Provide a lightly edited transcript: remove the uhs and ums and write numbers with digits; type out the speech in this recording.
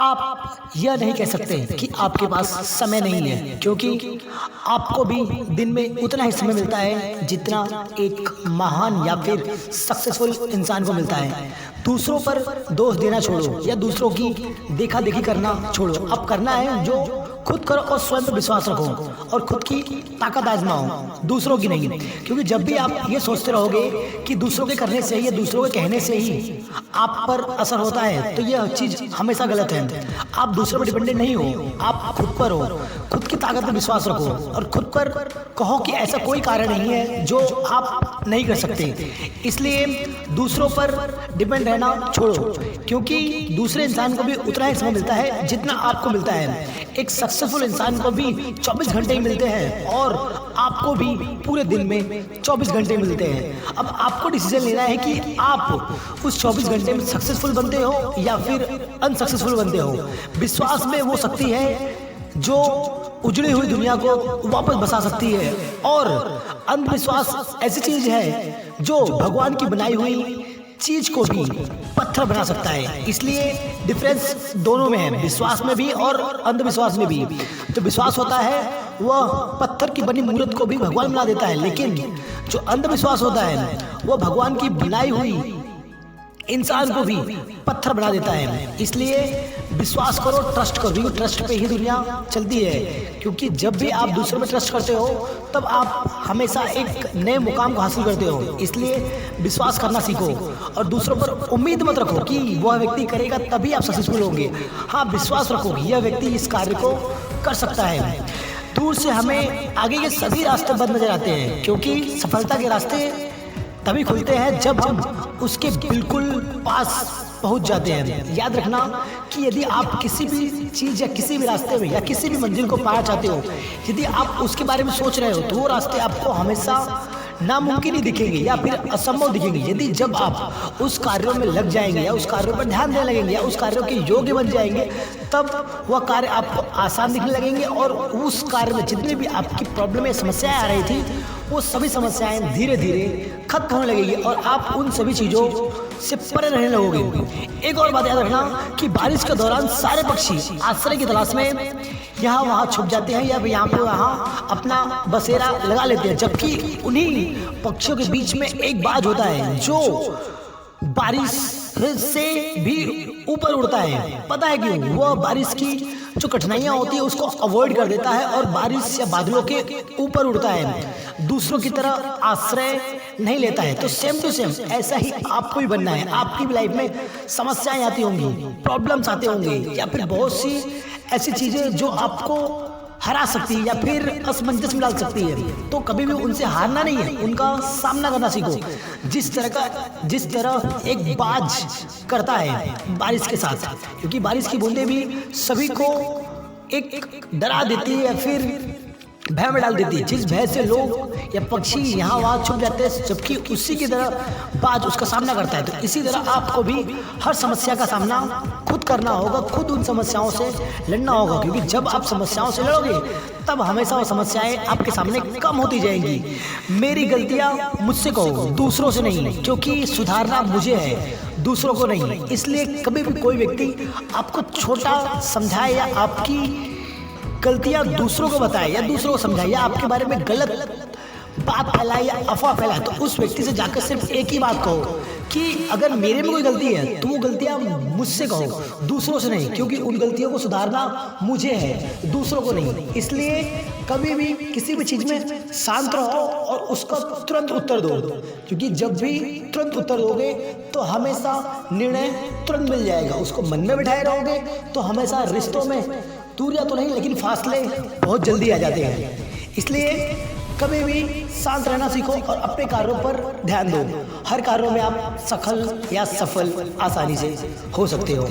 आप यह नहीं कह सकते कि आपके पास समय नहीं है, क्योंकि आपको भी दिन में उतना ही समय मिलता है जितना एक महान या फिर सक्सेसफुल इंसान को मिलता है। दूसरों पर दोष देना छोड़ो या दूसरों की देखा देखी करना छोड़ो। अब करना है जो खुद करो और स्वयं पर विश्वास रखो और खुद की ताकत आजमाओ, दूसरों की नहीं। क्योंकि जब भी आप ये सोचते रहोगे कि दूसरों के करने से ही या दूसरों के कहने से ही आप पर असर होता है, तो यह चीज़ हमेशा गलत है। आप दूसरों पर डिपेंडेंट नहीं हो, आप खुद पर हो। खुद की ताकत पर विश्वास रखो और खुद पर कहो कि ऐसा कोई कारण नहीं है जो आप नहीं कर सकते। इसलिए दूसरों पर डिपेंड रहना छोड़ो, क्योंकि दूसरे इंसान को भी उतना ही समय मिलता है जितना आपको मिलता है। एक सक्सेसफुल इंसान को भी 24 घंटे ही मिलते हैं और आपको भी पूरे दिन में 24 घंटे मिलते हैं। अब आपको डिसीजन लेना है कि आप उस 24 घंटे में सक्सेसफुल बनते हो या फिर अनसक्सेसफुल बनते हो। विश्वास में वो शक्ति है जो उजड़ी हुई दुनिया को वापस बसा सकती है, और अंधविश्वास ऐसी चीज है जो भगवान की बनाई हुई चीज को भी पत्थर बना सकता है। इसलिए डिफरेंस दोनों में है, विश्वास में भी और अंधविश्वास में भी। जो विश्वास होता है वह पत्थर की बनी मूर्त को भी भगवान बना देता है, लेकिन जो अंधविश्वास होता है वह भगवान की बनाई हुई इंसान को भी पत्थर बना देता है। इसलिए विश्वास करो, ट्रस्ट करो, ट्रस्ट पे ही दुनिया चलती है। क्योंकि जब भी आप दूसरों में ट्रस्ट करते हो तब आप हमेशा एक नए मुकाम को हासिल करते हो। इसलिए विश्वास करना सीखो और दूसरों पर उम्मीद मत रखो कि वह व्यक्ति करेगा तभी आप सक्सेसफुल होंगे। हाँ, विश्वास रखो कि यह व्यक्ति इस कार्य को कर सकता है। दूर से हमें आगे के सभी रास्ते बंद नजर आते हैं, क्योंकि सफलता के रास्ते तभी खुलते हैं जब हम उसके बिल्कुल पास पहुंच जाते हैं। याद रखना कि यदि आप किसी भी चीज़ या किसी भी रास्ते में या किसी भी मंजिल को पाना चाहते हो, यदि आप उसके बारे में सोच रहे हो तो वो रास्ते आपको हमेशा नामुमकिन ही दिखेंगे या फिर असंभव दिखेंगे। यदि जब आप उस कार्यों में लग जाएंगे या उस कार्यों पर ध्यान देने लगेंगे या उस कार्यों के योग्य बन जाएंगे, तब वह कार्य आपको आसान दिखने लगेंगे और उस कार्य में जितनी भी आपकी प्रॉब्लम समस्याएं आ रही थी वो सभी समस्याएं धीरे धीरे खत्म होने लगेगी और आप उन सभी चीज़ों से परे रहने लगोगे। एक और बात याद रखना कि बारिश के दौरान सारे पक्षी आश्रय की तलाश में यहाँ वहाँ छुप जाते हैं या यहाँ पे वहाँ अपना बसेरा लगा लेते हैं, जबकि उन्हीं पक्षियों के बीच में एक बाज होता है जो बारिश से भी ऊपर उड़ता है। पता है क्यों? वह बारिश की जो कठिनाइयां होती है उसको अवॉइड कर देता है और बारिश या बादलों के ऊपर उड़ता है, दूसरों की तरह आश्रय नहीं लेता है। तो सेम टू सेम ऐसा ही आपको भी बनना है। आपकी भी लाइफ में समस्याएं आती होंगी, प्रॉब्लम्स आते होंगे या फिर बहुत सी ऐसी चीजें जो आपको हरा सकती है या फिर असमंजस में डाल सकती है, तो कभी भी उनसे हारना नहीं है, उनका सामना करना सीखो। जिस तरह एक बाज करता है बारिश के साथ, क्योंकि बारिश की बूंदें भी सभी को एक डरा देती है या फिर भय में डाल देती है। जिस भय से लोग या पक्षी यहाँ वहाँ छुप जाते हैं, जबकि उसी की तरह बाज उसका सामना करता है। तो इसी तरह आपको भी हर समस्या का सामना खुद करना होगा, खुद उन समस्याओं से लड़ना होगा, क्योंकि जब आप समस्याओं से लड़ोगे तब हमेशा वो समस्याएं आपके सामने कम होती जाएंगी। मेरी गलतियाँ मुझसे कहो, दूसरों से नहीं, क्योंकि सुधारना मुझे है, दूसरों को नहीं। इसलिए कभी भी कोई व्यक्ति आपको छोटा समझाए या आपकी गलतियां दूसरों को बताए या दूसरों को समझाए या आपके बारे में गलत बात फैलाए या अफवाह फैलाए, तो उस व्यक्ति से जाकर सिर्फ एक ही बात कहो कि अगर मेरे में कोई गलती है तो वो गलतियां मुझसे कहो, दूसरों से नहीं, क्योंकि उन गलतियों को सुधारना मुझे है, दूसरों को नहीं। इसलिए कभी भी किसी भी चीज़ में शांत रहो और उसका तुरंत उत्तर दो, क्योंकि जब भी तुरंत उत्तर दोगे तो हमेशा निर्णय तुरंत मिल जाएगा। उसको मन में बिठाए रहोगे तो हमेशा रिश्तों में दूरियां तो नहीं लेकिन फासले बहुत जल्दी आ जाते हैं। इसलिए कभी भी शांत रहना सीखो और अपने कार्यों पर ध्यान दो। हर कार्यों में आप सफल या सफल आसानी से हो सकते हो।